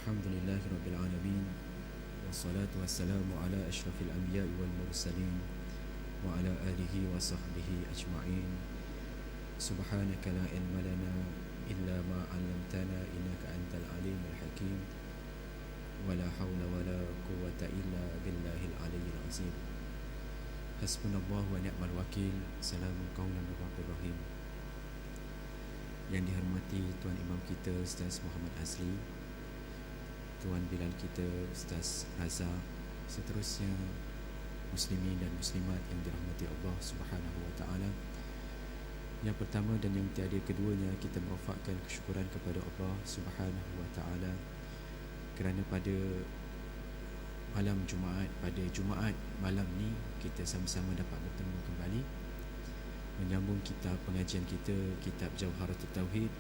Alhamdulillahi Rabbil Alamin. Wassalatu wassalamu ala ashrafil anbiya'i wal mursalin wa ala alihi wa sahbihi ajma'in. Subhanaka la ilma lana illa ma 'allamtana innaka antal alimul hakim. Wa la hawla wa la quwwata illa billahil aliyyil azim. Hasbunallahu wa ni'mal wakil. Salamun qawlan min rabbir rahim. Yang dihormati Tuan Imam kita Ustaz Muhammad Azli, Tuan Bilal kita Ustaz Razak, seterusnya muslimin dan muslimat yang dirahmati Allah Subhanahu wa taala. Yang pertama dan yang tiada keduanya, kita merafakkan kesyukuran kepada Allah Subhanahu wa taala kerana pada malam Jumaat, pada Jumaat malam ni kita sama-sama dapat bertemu kembali menyambung kitab pengajian kita, kitab Jawharatul Tauhid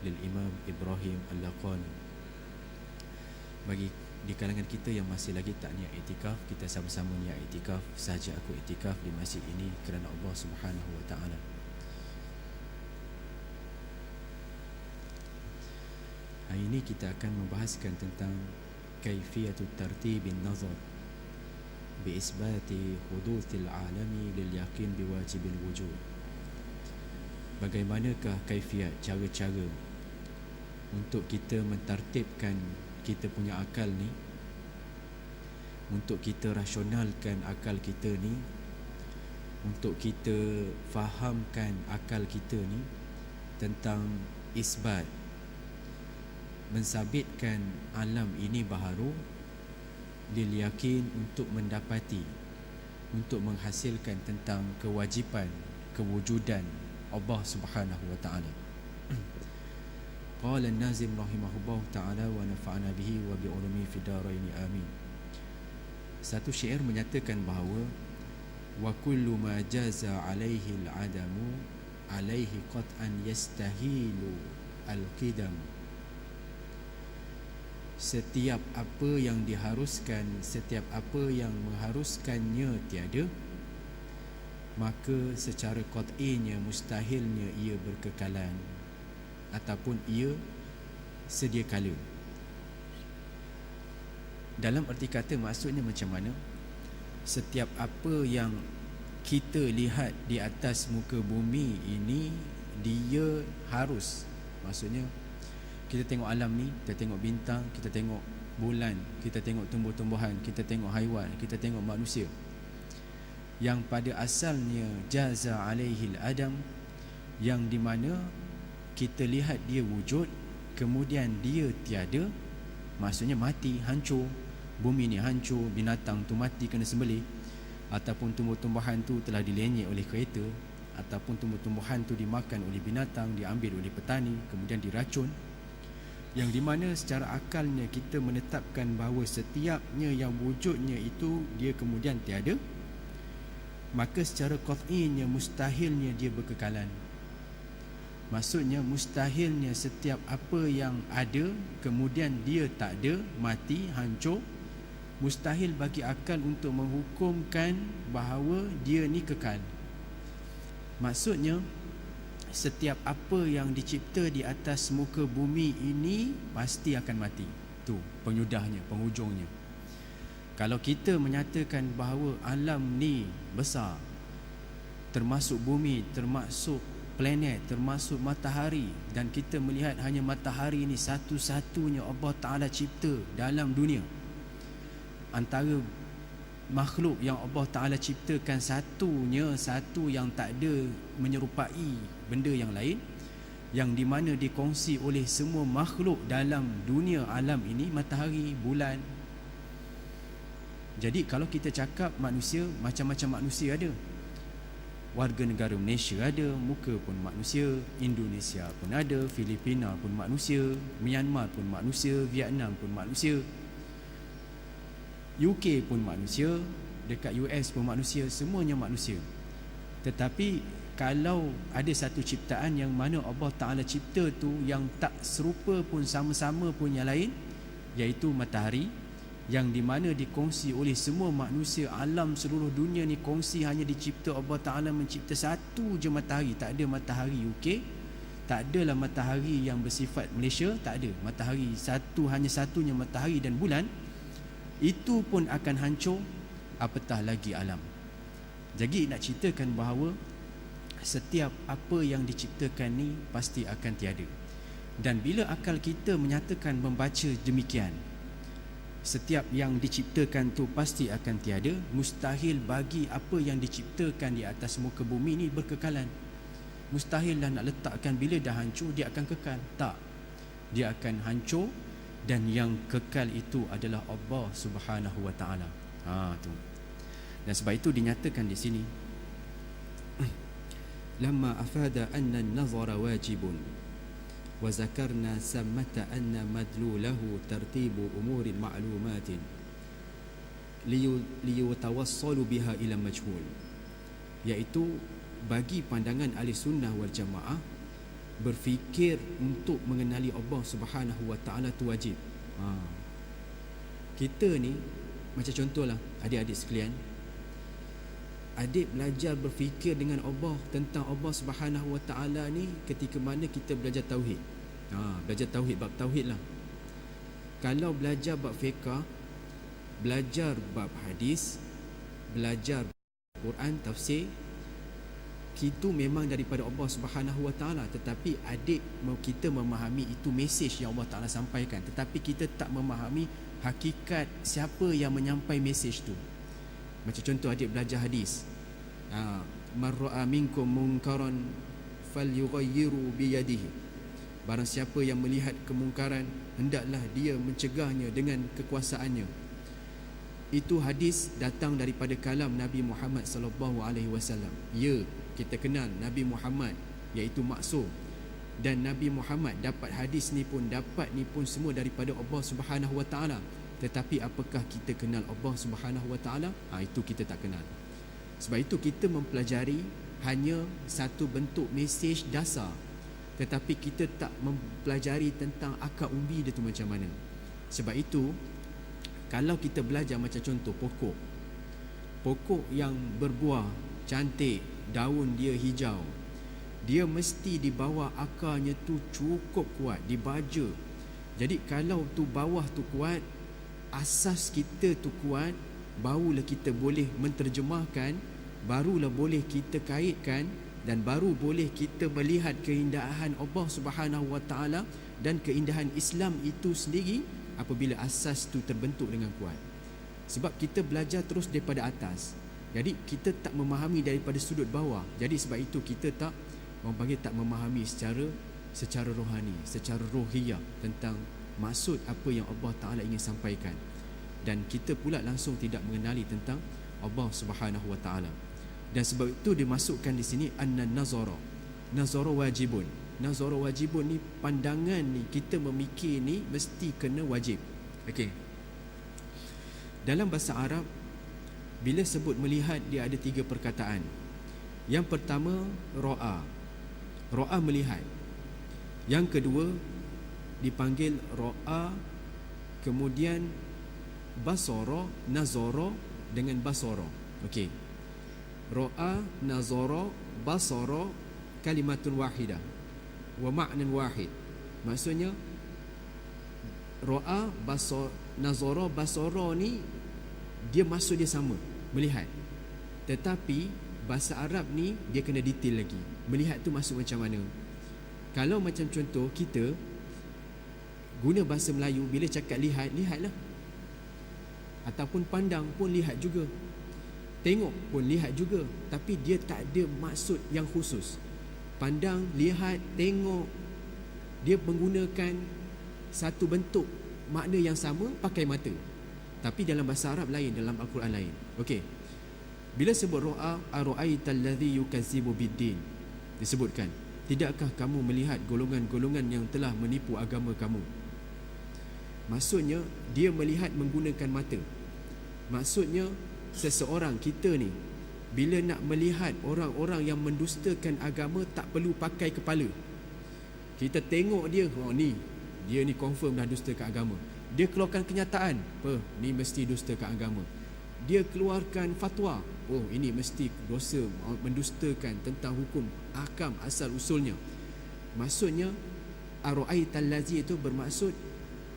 lil Imam Ibrahim Al-Laqani. Bagi di kalangan kita yang masih lagi tak niat iktikaf, kita sama-sama niat iktikaf. Sahaja aku iktikaf di masjid ini kerana Allah Subhanahu wa taala. Hari ini kita akan membahaskan tentang kaifiyatut tartibin nazar biisbati huduthil alami lil yaqin biwajibil wujud. Bagaimanakah kaifiat, cara-cara untuk kita mentartibkan kita punya akal ni, untuk kita rasionalkan akal kita ni, untuk kita fahamkan akal kita ni tentang isbat, mensabitkan alam ini baharu lil yakin, untuk mendapati, untuk menghasilkan tentang kewajipan kewujudan Allah Subhanahu wa taala. Qala an-Nazim rahimahullah taala wa nafa'ana bihi wa bi ulumi fid darain amin. Satu syair menyatakan bahawa wa kullu ma jaza alaihi al-adamu alaihi qat'an yastahilu al-qidam. Setiap apa yang diharuskan, setiap apa yang mengharuskannya tiada, maka secara qat'inya, mustahilnya ia berkekalan ataupun ia sedia kala. Dalam erti kata, maksudnya macam mana? Setiap apa yang kita lihat di atas muka bumi ini, dia harus, maksudnya kita tengok alam ni, kita tengok bintang, kita tengok bulan, kita tengok tumbuh-tumbuhan, kita tengok haiwan, kita tengok manusia, yang pada asalnya jaza alaihil adam, yang di mana kita lihat dia wujud, kemudian dia tiada, maksudnya mati, hancur. Bumi ni hancur, binatang tu mati kena sembelih, ataupun tumbuh-tumbuhan tu telah dilenyek oleh kereta, ataupun tumbuh-tumbuhan tu dimakan oleh binatang, diambil oleh petani, kemudian diracun. Yang di mana secara akalnya kita menetapkan bahawa setiapnya yang wujudnya itu dia kemudian tiada, maka secara qat'inya, mustahilnya dia berkekalan. Maksudnya mustahilnya setiap apa yang ada kemudian dia tak ada, mati, hancur. Mustahil bagi akal untuk menghukumkan bahawa dia ni kekal. Maksudnya setiap apa yang dicipta di atas muka bumi ini pasti akan mati. Tu penyudahnya, penghujungnya. Kalau kita menyatakan bahawa alam ni besar, termasuk bumi, termasuk planet, termasuk matahari, dan kita melihat hanya matahari ni satu-satunya Allah Ta'ala cipta dalam dunia, antara makhluk yang Allah Ta'ala ciptakan satu yang tak ada menyerupai benda yang lain, yang di mana dikongsi oleh semua makhluk dalam dunia alam ini, matahari, bulan. Jadi kalau kita cakap manusia, macam-macam manusia ada. Warga negara Malaysia ada, muka pun manusia, Indonesia pun ada, Filipina pun manusia, Myanmar pun manusia, Vietnam pun manusia, UK pun manusia, dekat US pun manusia, semuanya manusia. Tetapi kalau ada satu ciptaan yang mana Allah Ta'ala cipta tu yang tak serupa pun, sama-sama pun yang lain, iaitu matahari, yang di mana dikongsi oleh semua manusia, alam seluruh dunia ni kongsi hanya dicipta, Allah Ta'ala mencipta satu je matahari, tak ada matahari UK, Tak adalah matahari yang bersifat Malaysia, tak ada. Matahari satu, hanya satunya matahari dan bulan, itu pun akan hancur, apatah lagi alam. Jadi nak ceritakan bahawa setiap apa yang diciptakan ni pasti akan tiada. Dan bila akal kita menyatakan membaca demikian, setiap yang diciptakan tu pasti akan tiada, mustahil bagi apa yang diciptakan di atas muka bumi ni berkekalan. Mustahil lah nak letakkan bila dah hancur dia akan kekal. Tak, dia akan hancur, dan yang kekal itu adalah Allah Subhanahu wa taala. Tu. Dan sebab itu dinyatakan di sini lamma afada anna an-nazara wajibun wa zakarna sammata anna madlulahu tartibu umurin ma'lumatin liyutawassalu biha ila majhul, iaitu bagi pandangan ahli sunnah wal jamaah, berfikir untuk mengenali Allah Subhanahu wa taala tu wajib. Kita ni macam contohlah adik-adik sekalian, adik belajar berfikir dengan Allah tentang Allah Subhanahu wa taala ni ketika mana kita belajar tauhid. Belajar tauhid, bab tauhid lah. Kalau belajar bab fiqh, belajar bab hadis, belajar Quran, tafsir, itu memang daripada Allah Subhanahu wa taala, tetapi adik kita memahami itu mesej yang Allah Taala sampaikan, tetapi kita tak memahami hakikat siapa yang menyampai mesej tu. Macam contoh adik belajar hadis, man ra'a minkum munkaran falyughayyiru biyadihi, barang siapa yang melihat kemungkaran hendaklah dia mencegahnya dengan kekuasaannya. Itu hadis datang daripada kalam Nabi Muhammad sallallahu alaihi wasallam. Ya, kita kenal Nabi Muhammad iaitu maksum, dan Nabi Muhammad dapat hadis ni pun semua daripada Allah Subhanahu wa taala. Tetapi apakah kita kenal Allah Subhanahu wa taala? Itu kita tak kenal. Sebab itu kita mempelajari hanya satu bentuk mesej dasar, tetapi kita tak mempelajari tentang akar umbi dia tu macam mana. Sebab itu kalau kita belajar macam contoh pokok yang berbuah cantik, daun dia hijau, dia mesti di bawah akarnya tu cukup kuat, dibaja. Jadi kalau tu bawah tu kuat, asas kita tu kuat, barulah kita boleh menterjemahkan, barulah boleh kita kaitkan, dan baru boleh kita melihat keindahan Allah Subhanahu wa taala dan keindahan Islam itu sendiri apabila asas tu terbentuk dengan kuat. Sebab kita belajar terus daripada atas, jadi kita tak memahami daripada sudut bawah. Jadi sebab itu kita tak memahami secara rohani, secara rohiyah tentang maksud apa yang Allah Ta'ala ingin sampaikan. Dan kita pula langsung tidak mengenali tentang Allah Subhanahu wa Ta'ala. Dan sebab itu dimasukkan di sini anna nazara wajibun. Nazara wajibun ni pandangan ni, kita memikir ni mesti kena wajib. Okey. Dalam bahasa Arab bila sebut melihat, dia ada 3 perkataan. Yang pertama ra'a melihat. Yang kedua dipanggil ra'a, kemudian basara, nazara dengan basara. Okey. Ra'a, nazara, basara kalimatun wahidah wa ma'nan wahid. Maksudnya ra'a, basara, nazara, basara ni dia maksud dia sama, melihat. Tetapi bahasa Arab ni dia kena detail lagi. Melihat tu maksud macam mana? Kalau macam contoh kita guna bahasa Melayu, bila cakap lihat, lihatlah. Ataupun pandang pun lihat juga, tengok pun lihat juga, tapi dia tak ada maksud yang khusus. Pandang, lihat, tengok, dia menggunakan satu bentuk makna yang sama pakai mata, tapi dalam bahasa Arab lain, dalam Al-Quran lain. Okey. Bila sebut ra'a, ara'aital ladzi yukazzibu biddin, disebutkan, tidakkah kamu melihat golongan-golongan yang telah menipu agama kamu? Maksudnya dia melihat menggunakan mata. Maksudnya seseorang, kita ni bila nak melihat orang-orang yang mendustakan agama, tak perlu pakai kepala. Kita tengok dia, dia ni confirm dah dustakan agama. Dia keluarkan kenyataan, ni mesti dustakan agama. Dia keluarkan fatwa, ini mesti dosa mendustakan tentang hukum, ahkam, asal usulnya. Maksudnya ara'aital ladzi itu bermaksud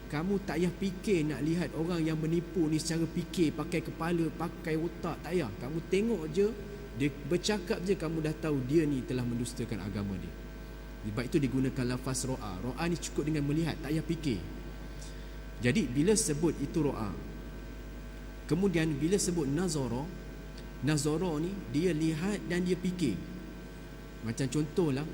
kamu tak payah fikir nak lihat orang yang menipu ni secara fikir, pakai kepala, pakai otak, tak payah. Kamu tengok je, dia bercakap je, kamu dah tahu dia ni telah mendustakan agama dia. Sebab itu digunakan lafaz ro'a. Ro'a ni cukup dengan melihat, tak payah fikir. Jadi bila sebut itu ro'a, kemudian bila sebut nazara, nazara ni dia lihat dan dia fikir. Macam contohlah,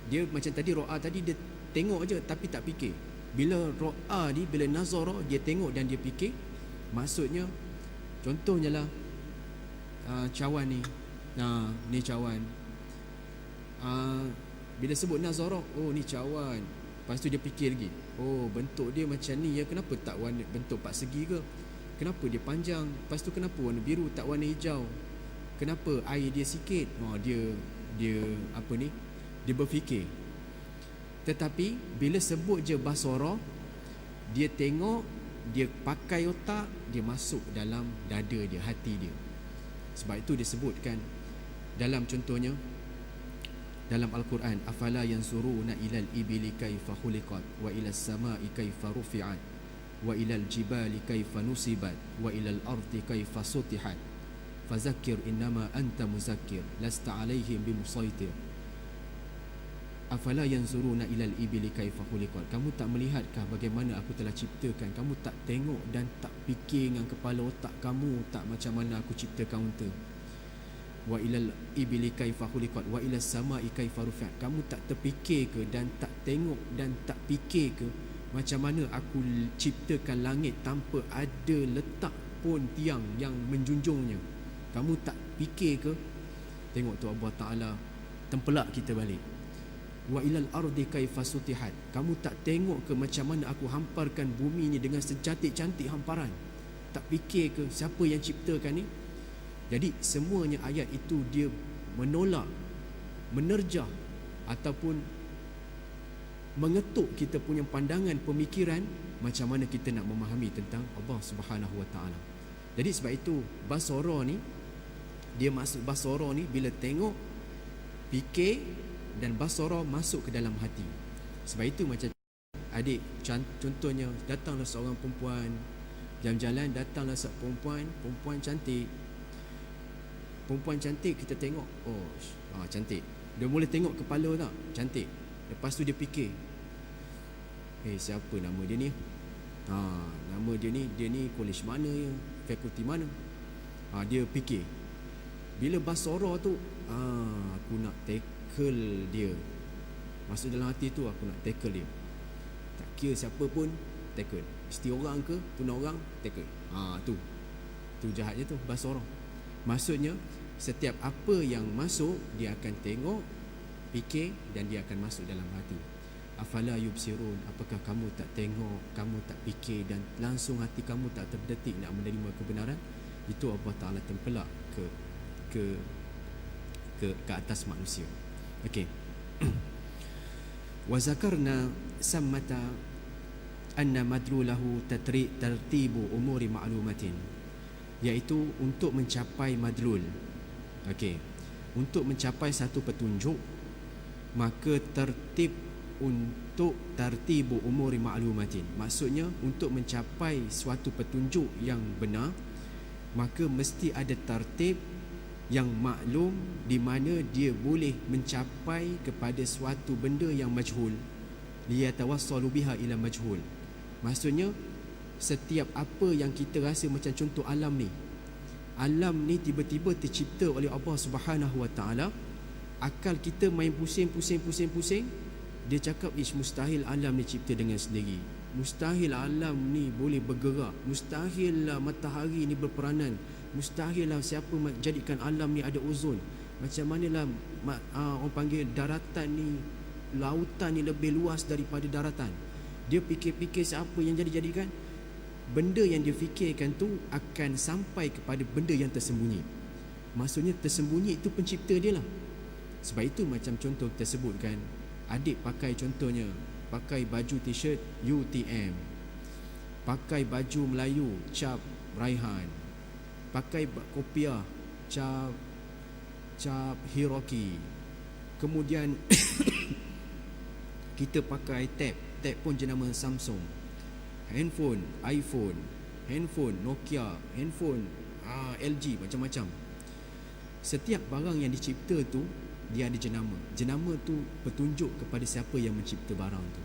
dia macam tadi ro'a tadi, dia tengok je tapi tak fikir. Bila ro'a ni, bila nazara, dia tengok dan dia fikir. Maksudnya contohnya lah, cawan ni, ni cawan, bila sebut nazara, oh ni cawan. Lepas tu dia fikir lagi, oh bentuk dia macam ni ya, kenapa tak warna bentuk empat segi ke, kenapa dia panjang, lepas tu kenapa warna biru tak warna hijau, kenapa air dia sikit. Dia apa ni, dia berfikir. Tetapi bila sebut je basara, dia tengok, dia pakai otak, dia masuk dalam dada dia, hati dia. Sebab itu disebutkan dalam contohnya dalam Al-Quran, afala yanzuruna ilal ibili kaifa khuliqat wa ilas samai kaifa rufi'at wa ilal jibali kaifa nusibat wa ilal ardi kaifa sutihat fazakir innama anta muzakkir lasta alaihim bimusaitir. Afala yanzuruna ilal ibili kaifa khuliqat. Kamu tak melihatkah bagaimana aku telah ciptakan? Kamu tak tengok dan tak fikir dengan kepala otak kamu tak macam mana aku ciptakan unta? Wa ilal ibili kaifa khuliqat wa ilas samai kaifa rufi'at. Kamu tak terfikir ke dan tak tengok dan tak fikir ke macam mana aku ciptakan langit tanpa ada letak pun tiang yang menjunjungnya? Kamu tak fikir ke? Tengok tu Allah Ta'ala tempelak kita balik. Wa ilal ardi kaifa sutihat. Kamu tak tengok ke macam mana aku hamparkan bumi ni dengan secantik-cantik hamparan? Tak fikir ke siapa yang ciptakan ni? Jadi semuanya ayat itu dia menolak, menerjah ataupun mengetuk kita punya pandangan pemikiran macam mana kita nak memahami tentang Allah Subhanahu Wa Taala. Jadi sebab itu basara ni, dia maksud basara ni bila tengok, fikir, dan basara masuk ke dalam hati. Sebab itu macam adik, contohnya datanglah seorang perempuan jalan-jalan, datanglah seorang perempuan cantik. Perempuan cantik kita tengok, oh cantik. Dia boleh tengok kepala tak? Cantik. Lepas tu dia fikir, siapa nama dia ni? Nama dia ni college mana ya? Fakulti mana? Dia fikir. Bila basara tu, aku nak tackle dia. Masuk dalam hati tu, aku nak tackle dia. Tak kira siapa pun, tackle. Mesti orang ke, tuna orang, tackle. Tu jahatnya tu, basara. Maksudnya setiap apa yang masuk, dia akan tengok, fikir, dan dia akan masuk dalam hati. Afala yubsirun. Apakah kamu tak tengok, kamu tak fikir, dan langsung hati kamu tak terdetik nak menerima kebenaran? Itu Allah Ta'ala tempelak ke atas manusia. Okey. Wa zakarna sammata anna madlulahu tartibu umuri ma'lumatin, iaitu untuk mencapai madlul. Okey. Untuk mencapai satu petunjuk, maka tertib untuk tartibu umuri ma'lumatin. Maksudnya untuk mencapai suatu petunjuk yang benar, maka mesti ada tertib yang maklum di mana dia boleh mencapai kepada suatu benda yang majhul, liyatawassalu biha ila majhul. Maksudnya setiap apa yang kita rasa, macam contoh alam ni tiba-tiba tercipta oleh Allah Subhanahu Wa Taala. Akal kita main pusing, dia cakap mustahil alam ni cipta dengan sendiri, mustahil alam ni boleh bergerak, mustahil lah matahari ni berperanan, mustahil lah siapa jadikan alam ni ada ozon, macam manalah orang panggil daratan ni, lautan ni lebih luas daripada daratan. Dia fikir-fikir siapa yang jadikan. Benda yang dia fikirkan tu akan sampai kepada benda yang tersembunyi. Maksudnya tersembunyi itu pencipta dia lah. Sebab itu macam contoh kita sebutkan, adik pakai contohnya, pakai baju t-shirt UTM, pakai baju Melayu cap Raihan, pakai kopiah cap Hiroki, kemudian Kita pakai tab pun jenama Samsung. Handphone iPhone, handphone Nokia, handphone LG, macam-macam. Setiap barang yang dicipta tu dia ada jenama. Jenama tu petunjuk kepada siapa yang mencipta barang tu.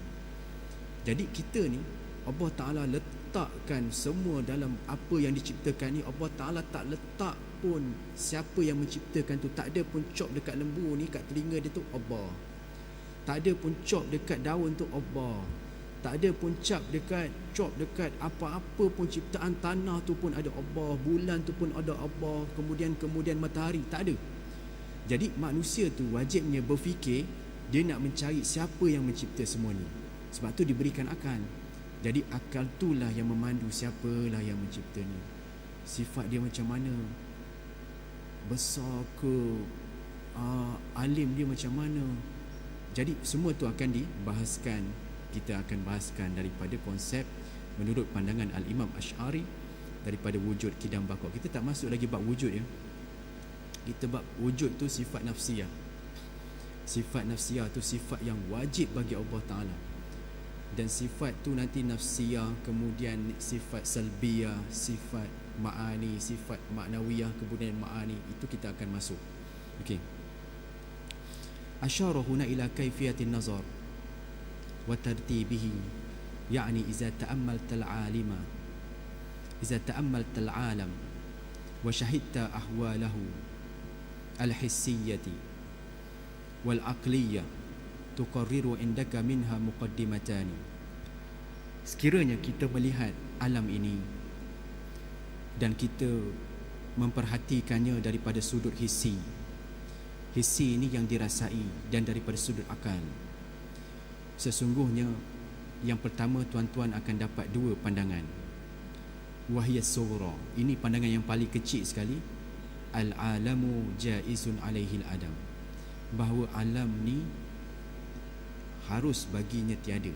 Jadi kita ni Allah Ta'ala letakkan semua dalam apa yang diciptakan ni. Allah Ta'ala tak letak pun siapa yang menciptakan tu. Tak ada pun cop dekat lembu ni, kat telinga dia tu Allah. Tak ada pun cop dekat daun tu Allah. Tak ada pun cop dekat apa-apa pun ciptaan. Tanah tu pun ada Allah, bulan tu pun ada Allah, kemudian matahari, tak ada. Jadi manusia tu wajibnya berfikir, dia nak mencari siapa yang mencipta semua ni. Sebab tu diberikan akal. Jadi akal itulah yang memandu siapalah yang mencipta ni. Sifat dia macam mana, besar ke, alim dia macam mana. Jadi semua tu akan dibahaskan. Kita akan bahaskan daripada konsep menurut pandangan Al-Imam Asy'ari daripada wujud, kidam, baqa. Kita tak masuk lagi bab wujud ya. Kita bab wujud tu sifat nafsiyah. Sifat nafsiyah tu sifat yang wajib bagi Allah Ta'ala. Dan sifat tu nanti nafsiyah, kemudian sifat salbiyah, sifat ma'ani, sifat ma'nawiyah, kemudian ma'ani. Itu kita akan masuk. Okey. Asyara huna ila kaifiyatin nazar wa tartibihi, yani iza ta'ammalta al-alima, iza ta'ammalta al-alam wa syahidta ahwalahu al-hissiyyati wal-aqliyyah tuqarriru indaka minha muqaddimatani. Sekiranya kita melihat alam ini dan kita memperhatikannya daripada sudut hissi. Hissi ini yang dirasai, dan daripada sudut akal. Sesungguhnya yang pertama tuan-tuan akan dapat dua pandangan. Wahiyas sughra, ini pandangan yang paling kecil sekali. Al-alamu jaizun alaihil adam, bahawa alam ni harus baginya tiada.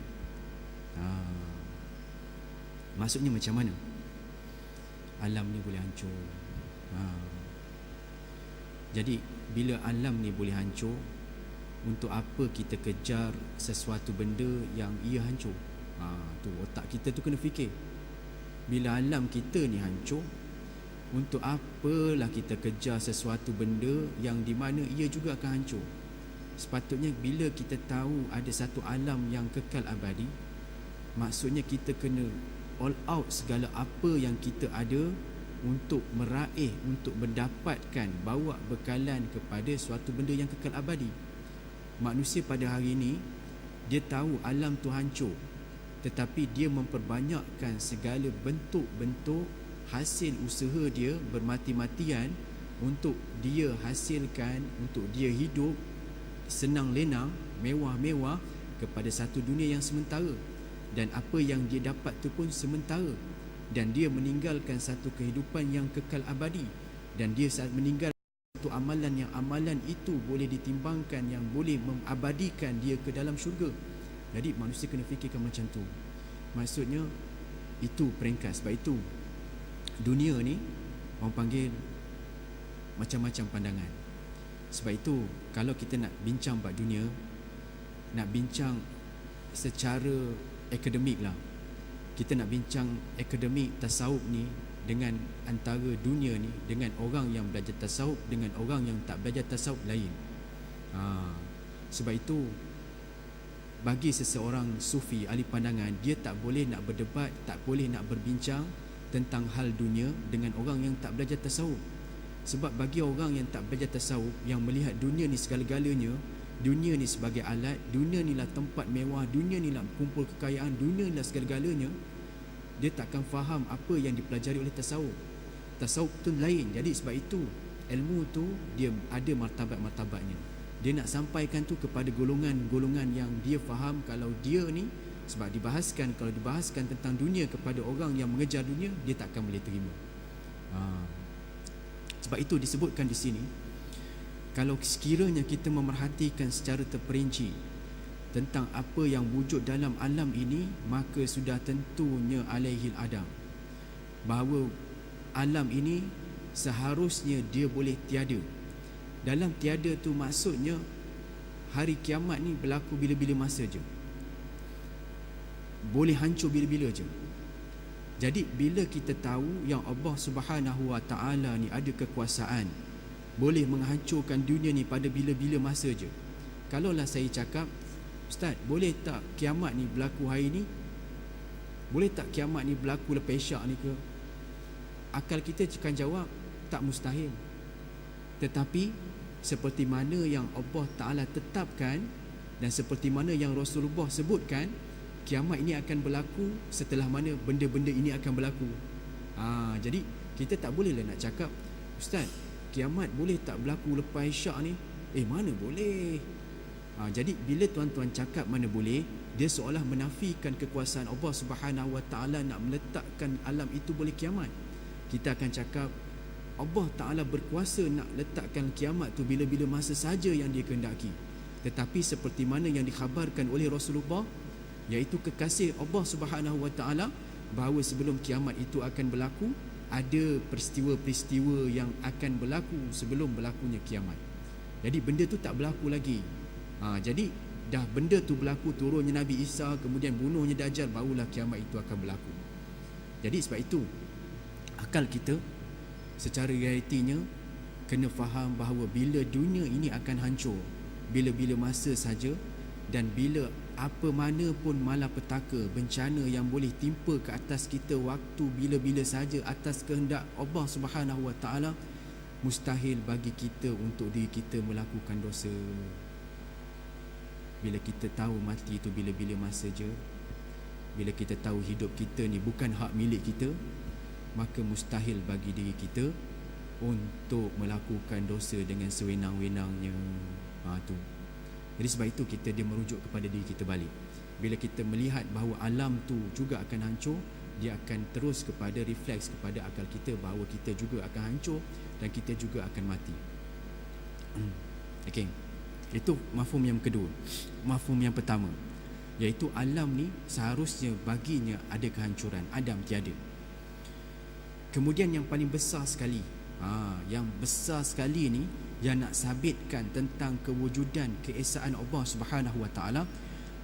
Maksudnya macam mana? Alam ni boleh hancur. Jadi bila alam ni boleh hancur, untuk apa kita kejar sesuatu benda yang ia hancur? Tu otak kita tu kena fikir. Bila alam kita ni hancur, untuk apalah kita kejar sesuatu benda yang di mana ia juga akan hancur? Sepatutnya bila kita tahu ada satu alam yang kekal abadi, maksudnya kita kena all out segala apa yang kita ada untuk meraih, untuk mendapatkan, bawa bekalan kepada suatu benda yang kekal abadi. Manusia pada hari ini, dia tahu alam tu hancur, tetapi dia memperbanyakkan segala bentuk-bentuk hasil usaha dia bermati-matian untuk dia hasilkan, untuk dia hidup senang lenang, mewah-mewah kepada satu dunia yang sementara. Dan apa yang dia dapat tu pun sementara. Dan dia meninggalkan satu kehidupan yang kekal abadi. Dan dia saat meninggal satu amalan yang amalan itu boleh ditimbangkan, yang boleh mengabadikan dia ke dalam syurga. Jadi manusia kena fikirkan macam tu. Maksudnya itu peringkat. Sebab itu dunia ni orang panggil macam-macam pandangan. Sebab itu kalau kita nak bincang bab dunia, nak bincang secara akademik lah, kita nak bincang akademik tasawuf ni dengan antara dunia ni, dengan orang yang belajar tasawuf dengan orang yang tak belajar tasawuf lain. Sebab itu bagi seseorang sufi ahli pandangan, dia tak boleh nak berdebat, tak boleh nak berbincang tentang hal dunia dengan orang yang tak belajar tasawuf. Sebab bagi orang yang tak belajar tasawuf, yang melihat dunia ni segala-galanya, dunia ni sebagai alat, dunia ni lah tempat mewah, dunia ni lah kumpul kekayaan, dunia ni lah segala-galanya, dia takkan faham apa yang dipelajari oleh tasawuf. Tasawuf tu lain. Jadi sebab itu ilmu tu dia ada martabat-martabatnya. Dia nak sampaikan tu kepada golongan-golongan yang dia faham. Kalau dia ni, sebab kalau dibahaskan tentang dunia kepada orang yang mengejar dunia, dia takkan boleh terima. Sebab itu disebutkan di sini, kalau sekiranya kita memerhatikan secara terperinci tentang apa yang wujud dalam alam ini, maka sudah tentunya alaihil adam, bahawa alam ini seharusnya dia boleh tiada. Dalam tiada tu maksudnya hari kiamat ni berlaku bila-bila masa je. boleh hancur bila-bila je. Jadi bila kita tahu yang Allah Subhanahu Wa Ta'ala ni ada kekuasaan, boleh menghancurkan dunia ni pada bila-bila masa je. Kalaulah saya cakap, Ustaz, boleh tak kiamat ni berlaku hari ni? Boleh tak kiamat ni berlaku lepas Isyak ni ke? Akal kita akan jawab, tak mustahil. Tetapi seperti mana yang Allah Ta'ala tetapkan dan seperti mana yang Rasulullah sebutkan, kiamat ini akan berlaku setelah mana benda-benda ini akan berlaku. Jadi kita tak bolehlah nak cakap, Ustaz, kiamat boleh tak berlaku lepas Isyak ni? Mana boleh. Jadi bila tuan-tuan cakap mana boleh, dia seolah menafikan kekuasaan Allah Subhanahu Wa Ta'ala nak meletakkan alam itu boleh kiamat. Kita akan cakap Allah Ta'ala berkuasa nak letakkan kiamat tu bila-bila masa saja yang dia kehendaki. Tetapi seperti mana yang dikhabarkan oleh Rasulullah, iaitu kekasih Allah Subhanahu Wa Ta'ala, bahawa sebelum kiamat itu akan berlaku, ada peristiwa-peristiwa yang akan berlaku sebelum berlakunya kiamat. Jadi benda tu tak berlaku lagi. Jadi dah benda tu berlaku, turunnya Nabi Isa, kemudian bunuhnya Dajjal, barulah kiamat itu akan berlaku. Jadi sebab itu akal kita secara realitinya kena faham bahawa bila dunia ini akan hancur bila-bila masa saja, dan bila apa mana pun malapetaka, bencana yang boleh timpa ke atas kita waktu bila-bila saja atas kehendak Allah Subhanahu Wa Ta'ala, mustahil bagi kita untuk diri kita melakukan dosa. Bila kita tahu mati itu bila-bila masa je, bila kita tahu hidup kita ni bukan hak milik kita, maka mustahil bagi diri kita untuk melakukan dosa dengan sewenang-wenangnya. Tu. Jadi sebab itu dia merujuk kepada diri kita balik. Bila kita melihat bahawa alam tu juga akan hancur, dia akan terus kepada refleks kepada akal kita bahawa kita juga akan hancur dan kita juga akan mati. Okey. Itu mafhum yang kedua. Mafhum yang pertama, iaitu alam ni seharusnya baginya ada kehancuran, adam tiada. Kemudian yang paling besar sekali, yang besar sekali ni, yang nak sabitkan tentang kewujudan keesaan Allah Subhanahu Wa Ta'ala,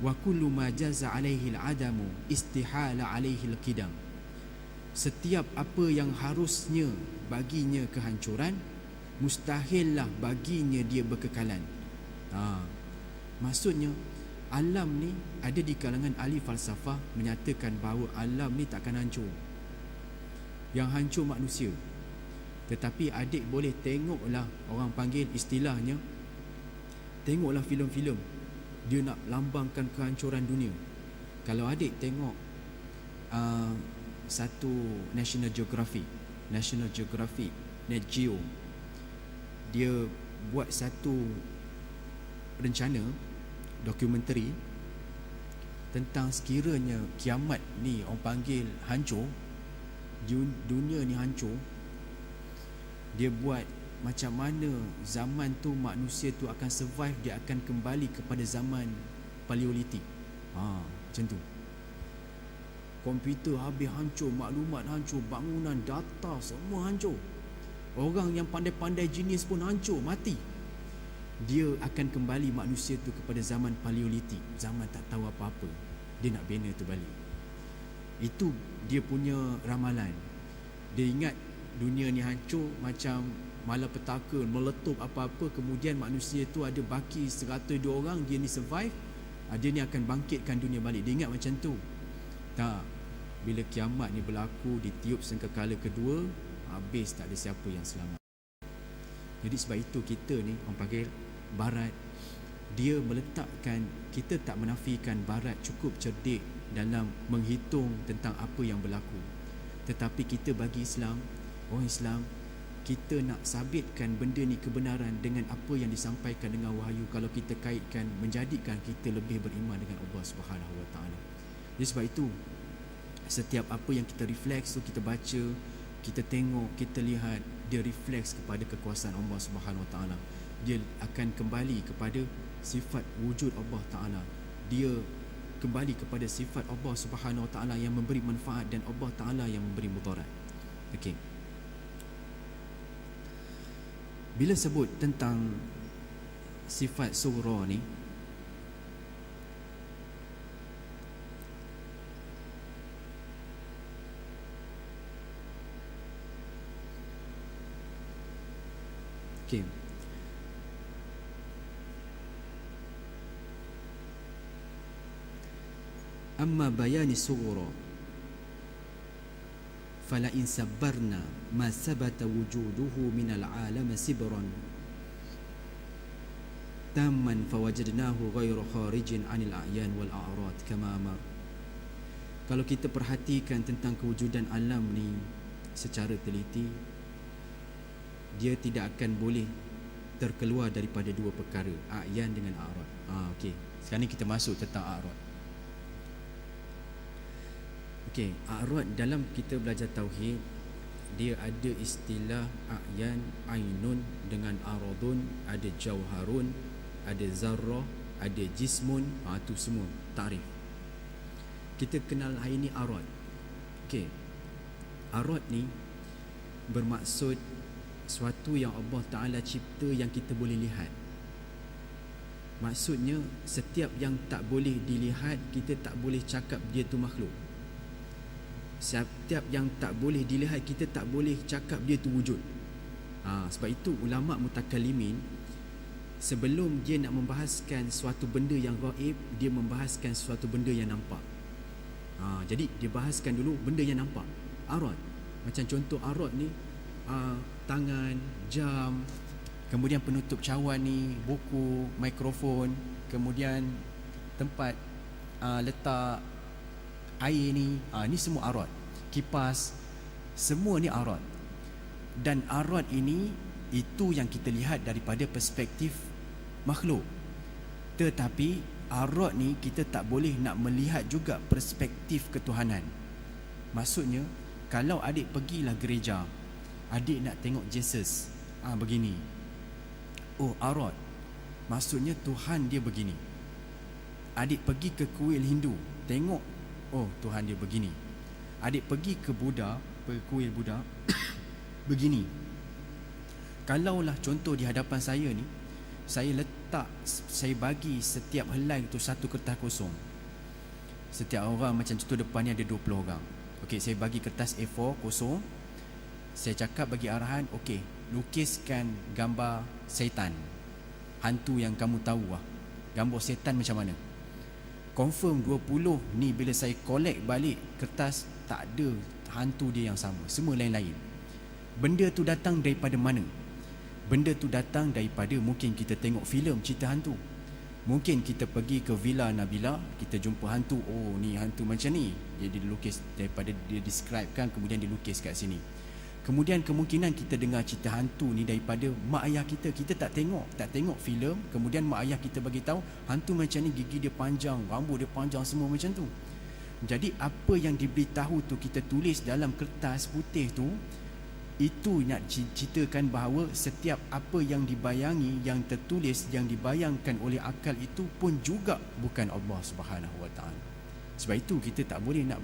wa kullu ma jaza alaihi al-adamu istihala alaihi al-qidam. Setiap apa yang harusnya baginya kehancuran, mustahillah baginya dia berkekalan. Maksudnya alam ni, ada di kalangan ahli falsafah menyatakan bahawa alam ni takkan hancur. Yang hancur manusia. Tetapi adik boleh tengoklah, orang panggil istilahnya, tengoklah filem-filem, dia nak lambangkan kehancuran dunia. Kalau adik tengok satu National Geographic, Net Geo, dia buat satu rencana dokumentari tentang sekiranya kiamat ni orang panggil hancur, dunia ni hancur, dia buat macam mana zaman tu manusia tu akan survive, dia akan kembali kepada zaman Paleolitik. Macam tu. Komputer habis hancur, maklumat hancur, bangunan, data semua hancur. Orang yang pandai-pandai jenis pun hancur, mati. Dia akan kembali manusia tu kepada zaman Paleolitik, zaman tak tahu apa-apa. Dia nak bina tu balik. Itu dia punya ramalan. Dia ingat dunia ni hancur macam malapetaka, meletup apa-apa, kemudian manusia tu ada baki 102 orang, dia ni survive, dia ni akan bangkitkan dunia balik. Dia ingat macam tu. Tak. Bila kiamat ni berlaku, ditiup sangkakala kedua, habis, tak ada siapa yang selamat. Jadi sebab itu kita ni, orang panggil Barat, dia meletakkan, kita tak menafikan Barat cukup cerdik dalam menghitung tentang apa yang berlaku. Tetapi kita bagi Islam, orang Islam, kita nak sabitkan benda ni kebenaran dengan apa yang disampaikan dengan wahyu. Kalau kita kaitkan, menjadikan kita lebih beriman dengan Allah Subhanahu Wa Ta'ala. Jadi sebab itu, setiap apa yang kita refleks tu, kita baca, kita tengok, kita lihat, dia refleks kepada kekuasaan Allah Subhanahu Wa Ta'ala. Dia akan kembali kepada sifat wujud Allah Ta'ala. Dia kembali kepada sifat Allah Subhanahu Wa Ta'ala yang memberi manfaat dan Allah Ta'ala yang memberi mudarat. Okey. Bila sebut tentang sifat sughra ni, Okey. Amma bayani sughra fala in sabbarna ma sabata wujuduhu min al-alam sibran tamman fawajadnahu ghayra kharijin 'anil a'yan wal a'rad kama amar. Kalau kita perhatikan tentang kewujudan alam ni secara teliti, dia tidak akan boleh terkeluar daripada dua perkara, a'yan dengan a'rad. Okey. Sekarang ni kita masuk tentang a'rad. Okey, a'rad dalam kita belajar tauhid, dia ada istilah a'yan, ainun dengan aradun, ada jauharun, ada zarrah, ada jismun, itu semua takrif. Kita kenal hari ni a'rad. Okey. A'rad ni bermaksud suatu yang Allah Ta'ala cipta yang kita boleh lihat. Maksudnya setiap yang tak boleh dilihat, kita tak boleh cakap dia tu makhluk. Setiap yang tak boleh dilihat, kita tak boleh cakap dia tu wujud. Sebab itu ulama' mutakallimin, sebelum dia nak membahaskan suatu benda yang gaib, dia membahaskan suatu benda yang nampak. Jadi dia bahaskan dulu benda yang nampak, a'rad. Macam contoh a'rad ni, tangan, jam, kemudian penutup cawan ni, buku, mikrofon, kemudian tempat letak air ni, ni semua a'rad. Kipas, semua ni a'rad. Dan a'rad ini, itu yang kita lihat daripada perspektif makhluk. Tetapi a'rad ni kita tak boleh nak melihat juga perspektif ketuhanan. Maksudnya, kalau adik pergilah gereja, adik nak tengok Jesus, begini. Oh, a'rad. Maksudnya Tuhan dia begini. Adik pergi ke kuil Hindu, tengok, oh Tuhan dia begini. Adik pergi ke Buddha, ke kuil Buddha, begini. Kalaulah contoh di hadapan saya ni, saya bagi setiap helai tu satu kertas kosong. Setiap orang macam contoh depan ni ada 20 orang. Okey, saya bagi kertas A4 kosong. Saya cakap bagi arahan, okey, lukiskan gambar syaitan, hantu yang kamu tahu lah. Gambar syaitan macam mana? Confirm 20 ni bila saya collect balik kertas, tak ada hantu dia yang sama, semua lain-lain. Benda tu datang daripada mana? Benda tu datang daripada mungkin kita tengok filem cerita hantu. Mungkin kita pergi ke Villa Nabila, kita jumpa hantu, oh ni hantu macam ni. Dia dilukis daripada dia describekan, kemudian dilukis kat sini. Kemudian kemungkinan kita dengar cerita hantu ni daripada mak ayah kita. Kita tak tengok filem, kemudian mak ayah kita bagi tahu hantu macam ni, gigi dia panjang, rambut dia panjang, semua macam tu. Jadi apa yang diberitahu tu kita tulis dalam kertas putih tu, itu nak ceritakan bahawa setiap apa yang dibayangi, yang tertulis, yang dibayangkan oleh akal itu pun juga bukan Allah Subhanahu Wa Taala. Sebab itu kita tak boleh nak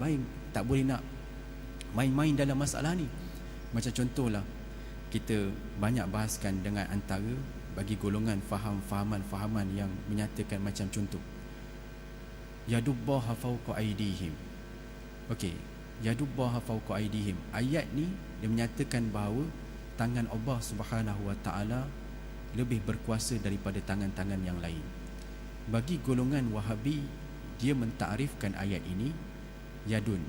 main-main dalam masalah ni. Macam contohlah, kita banyak bahaskan dengan antara bagi golongan fahaman yang menyatakan macam contoh, yadullaha fawqa aydihim. Okey, yadullaha fawqa aydihim. Ayat ni dia menyatakan bahawa tangan Allah Subhanahu Wa Taala lebih berkuasa daripada tangan-tangan yang lain. Bagi golongan Wahabi, dia mentakrifkan ayat ini yadun.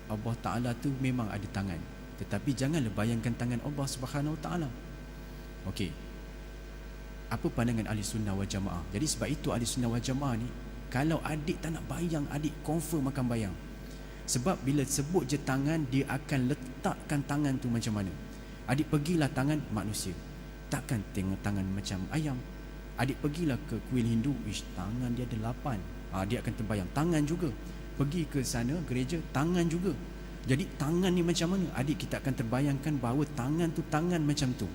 Allah Taala tu memang ada tangan, tetapi janganlah bayangkan tangan Allah Subhanahu Wa Taala. Okey, apa pandangan ahli sunnah wal jamaah? Jadi sebab itu ahli sunnah wal jamaah ni, kalau adik tak nak bayang, adik confirm akan bayang. Sebab bila sebut je tangan, dia akan letakkan tangan tu macam mana. Adik pergilah tangan manusia, takkan tengok tangan macam ayam. Adik pergilah ke kuil Hindu, tangan dia ada 8. Dia akan terbayang tangan juga. Pergi ke sana gereja, tangan juga. Jadi tangan ni macam mana? Adik kita akan terbayangkan bahawa tangan tu tangan macam tu.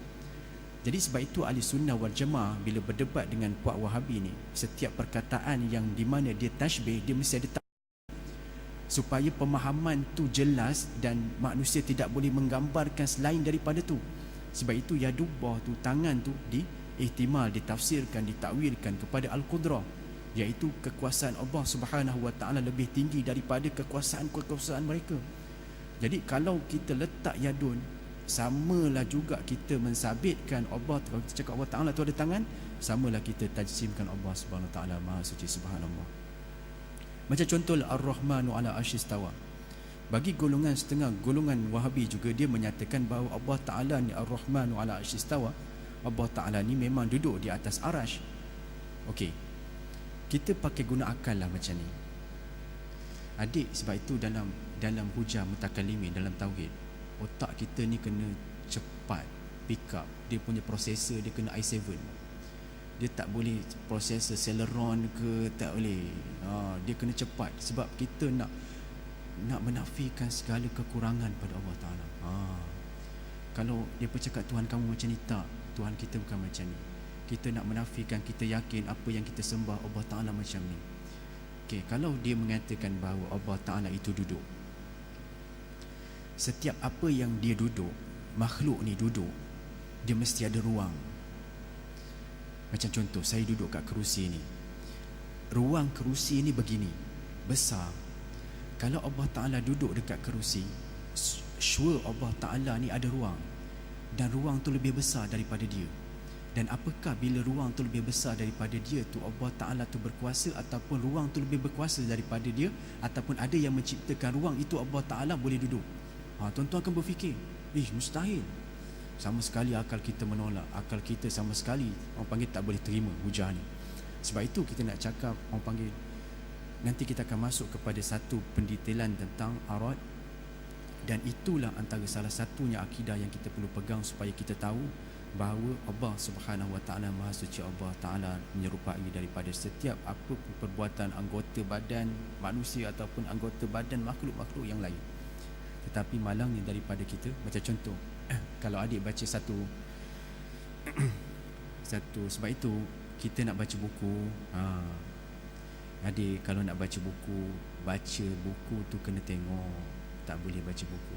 Jadi sebab itu ahli sunnah wal jamaah bila berdebat dengan puak Wahabi ni, setiap perkataan yang di mana dia tashbih, dia mesti ada supaya pemahaman tu jelas dan manusia tidak boleh menggambarkan selain daripada tu. Sebab itu yadullah tu, tangan tu, ihtimal ditafsirkan, ditakwilkan kepada al-qudrah, iaitu kekuasaan Allah Subhanahu Wa Taala lebih tinggi daripada kekuasaan mereka. Jadi kalau kita letak yadun, samalah juga kita mensabitkan Allah. Kalau kita cakap Allah Ta'ala tu ada tangan, samalah kita tajsimkan Allah Subhanahu Wa Ta'ala Maha Suci, subhanallah. Macam contoh Ar-Rahmanu ala arsyistawa. Bagi golongan setengah golongan Wahabi juga, dia menyatakan bahawa Allah Ta'ala ni Ar-Rahmanu ala arsyistawa, Allah Ta'ala ni memang duduk di atas arash. Okey, kita pakai guna akal lah macam ni adik. Sebab itu dalam hujah mutakallimin, dalam tauhid, otak kita ni kena cepat pick up. Dia punya prosesor dia kena i7. Dia tak boleh prosesor Celeron ke, tak boleh. Dia kena cepat. Sebab kita nak menafikan segala kekurangan pada Allah Ta'ala. Kalau dia bercakap Tuhan kamu macam ni, tak, Tuhan kita bukan macam ni. Kita nak menafikan, kita yakin apa yang kita sembah Allah Ta'ala macam ni. Okay, kalau dia mengatakan bahawa Allah Ta'ala itu duduk, setiap apa yang dia duduk, makhluk ni duduk, dia mesti ada ruang. Macam contoh, saya duduk kat kerusi ni. Ruang kerusi ni begini, besar. Kalau Allah Ta'ala duduk dekat kerusi, sure Allah Ta'ala ni ada ruang. Dan ruang tu lebih besar daripada dia. Dan apakah bila ruang tu lebih besar daripada dia tu, Allah Ta'ala tu berkuasa, ataupun ruang tu lebih berkuasa daripada dia, ataupun ada yang menciptakan ruang itu, Allah Ta'ala boleh duduk. Tuan-tuan akan berfikir, mustahil. Sama sekali akal kita menolak. Akal kita sama sekali, orang panggil, tak boleh terima hujah ni. Sebab itu kita nak cakap, orang panggil, nanti kita akan masuk kepada satu pendetailan tentang arad. Dan itulah antara salah satunya akidah yang kita perlu pegang, supaya kita tahu bahawa Allah Subhanahu Wa Ta'ala Maha Suci. Allah Ta'ala menyerupai daripada setiap apa perbuatan anggota badan manusia ataupun anggota badan makhluk-makhluk yang lain. Tetapi malangnya daripada kita, macam contoh, kalau adik baca satu sebab itu kita nak baca buku, adik kalau nak baca buku tu kena tengok, tak boleh baca buku.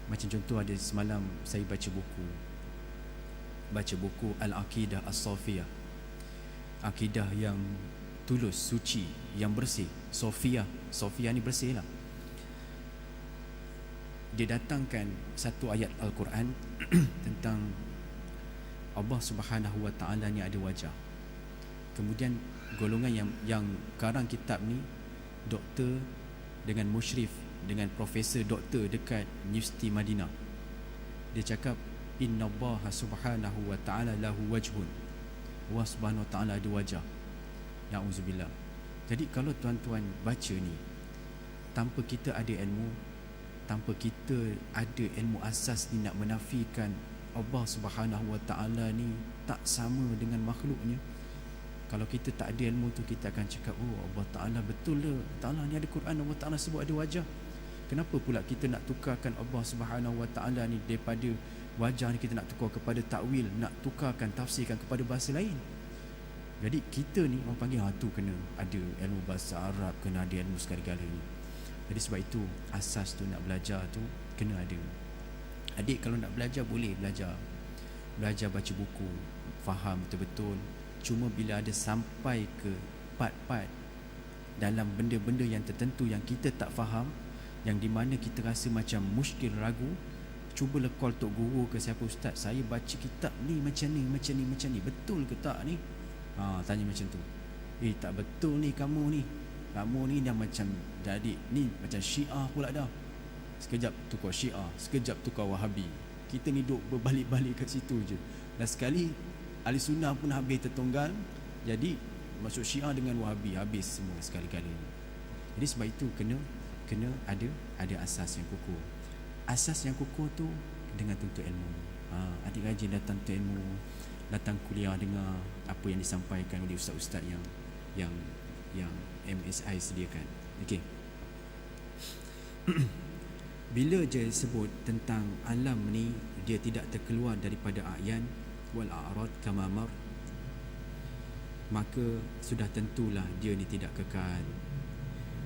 Macam contoh, ada semalam saya baca buku Al-Aqidah As-Safiyah, akidah yang tulus, suci, yang bersih. Safiyah ni bersih lah. Dia datangkan satu ayat Al-Quran tentang Allah Subhanahu Wa Ta'ala ni ada wajah. Kemudian golongan yang karang kitab ni, doktor dengan musyrif, dengan profesor doktor dekat Universiti Madinah, dia cakap Inna Allah Subhanahu Wa Ta'ala lahu wajhun. Allah Subhanahu Wa Ta'ala ada wajah. Ya'udzubillah. Jadi kalau tuan-tuan baca ni, tanpa kita ada ilmu, tanpa kita ada ilmu asas ni, nak menafikan Allah Subhanahu Wa Ta'ala ni tak sama dengan makhluknya. Kalau kita tak ada ilmu tu, kita akan cakap, Allah Ta'ala betul lah, Ta'ala ni ada Quran, Allah Ta'ala sebut ada wajah. Kenapa pula kita nak tukarkan Allah Subhanahu Wa Ta'ala ni daripada wajah ni, kita nak tukar kepada takwil, nak tukarkan, tafsirkan kepada bahasa lain. Jadi kita ni orang panggil, tu kena ada ilmu bahasa Arab, kena ada ilmu segala-galanya. Jadi sebab itu asas tu, nak belajar tu kena ada. Adik kalau nak belajar, boleh belajar baca buku, faham betul-betul. Cuma bila ada sampai ke part-part dalam benda-benda yang tertentu yang kita tak faham, yang di mana kita rasa macam muskil, ragu, cubalah call tok guru ke siapa, ustaz, saya baca kitab ni macam ni, betul ke tak ni? Tanya macam tu. Tak betul ni, kamu ni dah macam, jadi ni macam Syiah pula dah. Sekejap tukar Syiah, sekejap tukar Wahabi. Kita ni duk berbalik-balik kat situ je. Dan sekali Ahli Sunnah pun habis tertunggal, jadi masuk Syiah dengan Wahabi, habis semua sekali-kali ni. Jadi sebab itu kena ada asas yang kukuh. Asas yang kukuh tu dengan tuntut ilmu. Adik rajin datang tuntut ilmu, datang kuliah, dengar apa yang disampaikan oleh ustaz-ustaz yang MSI sediakan. Okey. Bila je sebut tentang alam ni, dia tidak terkeluar daripada a'yan wal a'rad kama mar, maka sudah tentulah dia ni tidak kekal.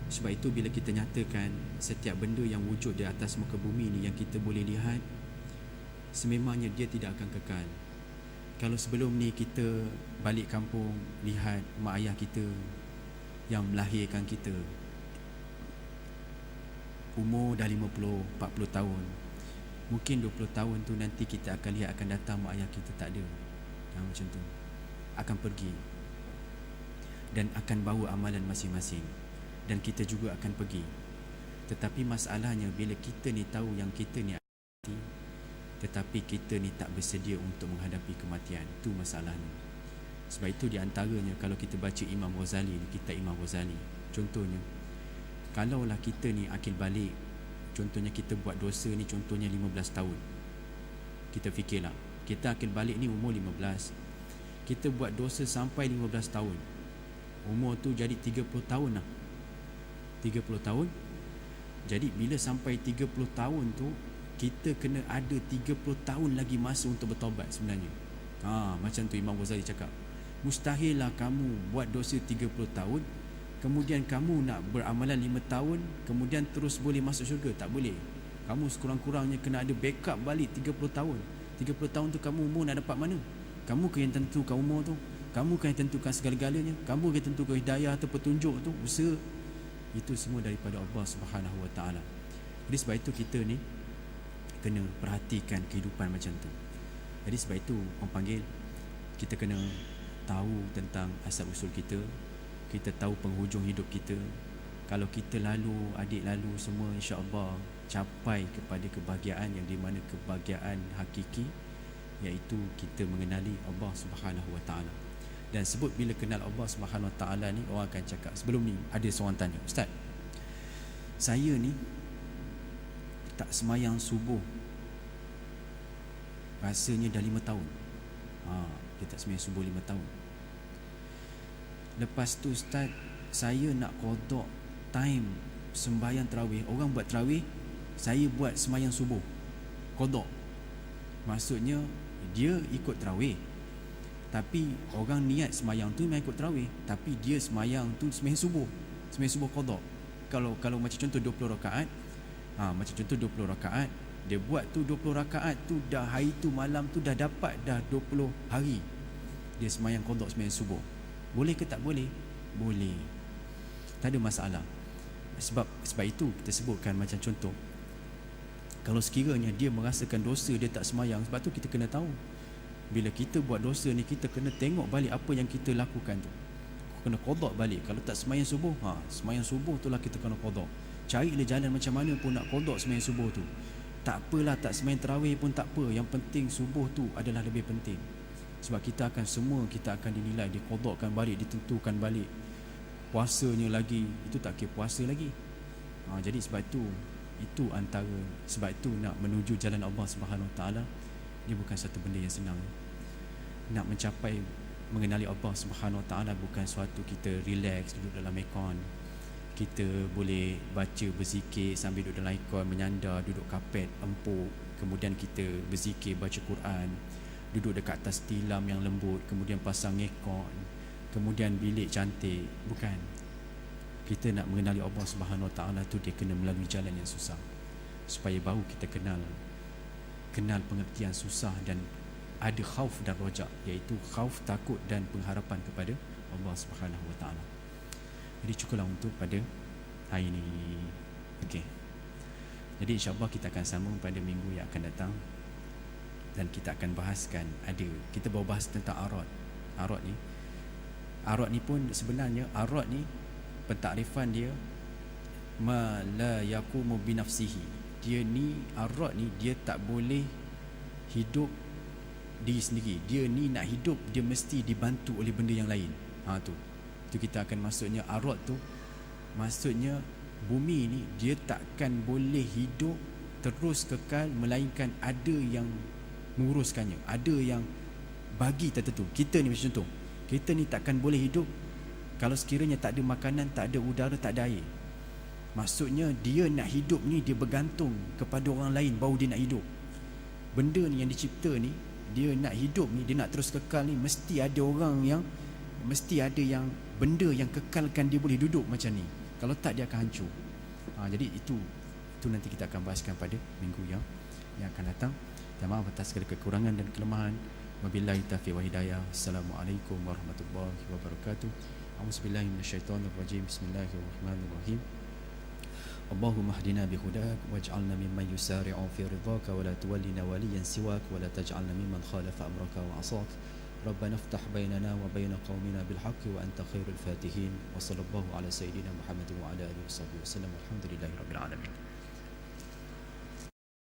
Sebab itu bila kita nyatakan setiap benda yang wujud di atas muka bumi ni yang kita boleh lihat, sememangnya dia tidak akan kekal. Kalau sebelum ni kita balik kampung, lihat mak ayah kita yang melahirkan kita, umur dah 50-40 tahun, Mungkin 20 tahun tu nanti kita akan lihat akan datang mak ayah kita tak ada. Macam tu. Akan pergi. Dan akan bawa amalan masing-masing. Dan kita juga akan pergi. Tetapi masalahnya bila kita ni tahu yang kita ni mati, tetapi kita ni tak bersedia untuk menghadapi kematian. Itu masalahnya. Sebab itu di antaranya kalau kita baca Imam Ghazali ni, kitab Imam Ghazali, contohnya kalaulah kita ni akil balik, contohnya kita buat dosa ni contohnya 15 tahun. Kita fikirlah, kita akil balik ni umur 15. Kita buat dosa sampai 15 tahun. Umur tu jadi 30 tahun lah. 30 tahun. Jadi bila sampai 30 tahun tu, kita kena ada 30 tahun lagi masa untuk bertaubat sebenarnya. Macam tu Imam Ghazali cakap. Mustahil lah kamu buat dosa 30 tahun, kemudian kamu nak beramalan 5 tahun, kemudian terus boleh masuk syurga. Tak boleh. Kamu sekurang-kurangnya kena ada backup balik 30 tahun. 30 tahun tu kamu umur nak dapat mana? Kamu ke yang tentukan umur tu? Kamu ke yang tentukan segala-galanya? Kamu ke yang tentukan hidayah atau petunjuk tu? Usaha. Itu semua daripada Allah Subhanahu Wa Taala. Jadi sebab itu kita ni kena perhatikan kehidupan macam tu. Jadi sebab itu orang panggil kita kena tahu tentang asal usul kita. Kita tahu penghujung hidup kita. Kalau kita lalu, adik lalu semua, insya-Allah capai kepada kebahagiaan yang di mana kebahagiaan hakiki, iaitu kita mengenali Allah Subhanahu Wa Taala. Dan sebut bila kenal Allah Subhanahu Wa Taala ni, orang akan cakap, sebelum ni ada seorang tanya, Ustaz, saya ni tak semayang subuh rasanya dah 5 tahun. Dia tak semayang subuh 5 tahun. Lepas tu Ustaz, saya nak qada time sembahyang tarawih. Orang buat tarawih, saya buat semayang subuh, qada. Maksudnya dia ikut tarawih, tapi orang niat semayang tu memang ikut tarawih, tapi dia semayang tu semayang subuh qada. Kalau macam contoh 20 rakaat, macam contoh 20 rakaat, dia buat tu 20 rakaat tu dah hari tu malam tu dah dapat dah 20 hari. Dia semayang qada, semayang subuh. Boleh ke tak boleh? Boleh. Tak ada masalah. Sebab itu kita sebutkan macam contoh, kalau sekiranya dia merasakan dosa dia tak semayang, sebab tu kita kena tahu bila kita buat dosa ni, kita kena tengok balik apa yang kita lakukan tu. Kena qada balik. Kalau tak semayang subuh, semayang subuh tu lah kita kena qada. Carilah jalan macam mana pun nak qada semayang subuh tu. Tak apalah tak semayang tarawih pun tak apa, yang penting subuh tu adalah lebih penting. Sebab kita akan dinilai, diqadakan balik, ditentukan balik. Puasanya lagi, itu tak kira puasa lagi. Jadi sebab itu antara, sebab itu nak menuju jalan Allah Subhanahu Wa Taala, dia bukan satu benda yang senang. Nak mencapai mengenali Allah Subhanahu Wa Taala bukan suatu kita relax duduk dalam aircon. Kita boleh baca berzikir sambil duduk dalam aircon, menyandar, duduk kapet empuk, kemudian kita berzikir, baca Quran, duduk dekat atas tilam yang lembut, kemudian pasang aircon, kemudian bilik cantik. Bukan. Kita nak mengenali Allah Subhanahu Wa Taala tu, dia kena melalui jalan yang susah, supaya baru kita kenal pengertian susah dan ada khauf dan roja, iaitu khauf, takut dan pengharapan kepada Allah Subhanahu Wa Taala. Jadi cukuplah untuk pada hari ini. Okey. Jadi insya-Allah kita akan sambung pada minggu yang akan datang. Dan kita akan bahaskan, kita baru bahas tentang arad. Arad ni pun sebenarnya, arad ni pentakrifan dia ma la yaqumu bi nafsihi. Dia ni, arad ni dia tak boleh hidup diri sendiri. Dia ni nak hidup, dia mesti dibantu oleh benda yang lain. Tu kita akan maksudnya arad tu, maksudnya bumi ni dia takkan boleh hidup terus kekal, melainkan ada yang menguruskannya, ada yang bagi tertentu. Kita ni macam contoh, kita ni takkan boleh hidup kalau sekiranya tak ada makanan, tak ada udara, tak ada air. Maksudnya dia nak hidup ni, dia bergantung kepada orang lain baru dia nak hidup. Benda ni yang dicipta ni, dia nak hidup ni, dia nak terus kekal ni, mesti ada yang benda yang kekalkan dia boleh duduk macam ni. Kalau tak, dia akan hancur. Jadi itu nanti kita akan bahaskan pada minggu yang akan datang. Dan maaf atas segala kekurangan dan kelemahan. Wabillahi taufiq wa hidayah. Assalamualaikum warahmatullahi wabarakatuh. A'udzubillahi minasyaitonirrajim. Bismillahirrahmanirrahim. اللهم اهدنا بهداك واجعلنا ممن يسارع في رضاك ولا تولنا وليا سواك ولا تجعلنا ممن خالف أمرك وعصاك. ربنا افتح بيننا وبين قومنا بالحق وأنت خير الفاتحين. وصلى الله على سيدنا محمد وعلى آله وصحبه وسلم والحمد لله رب العالمين.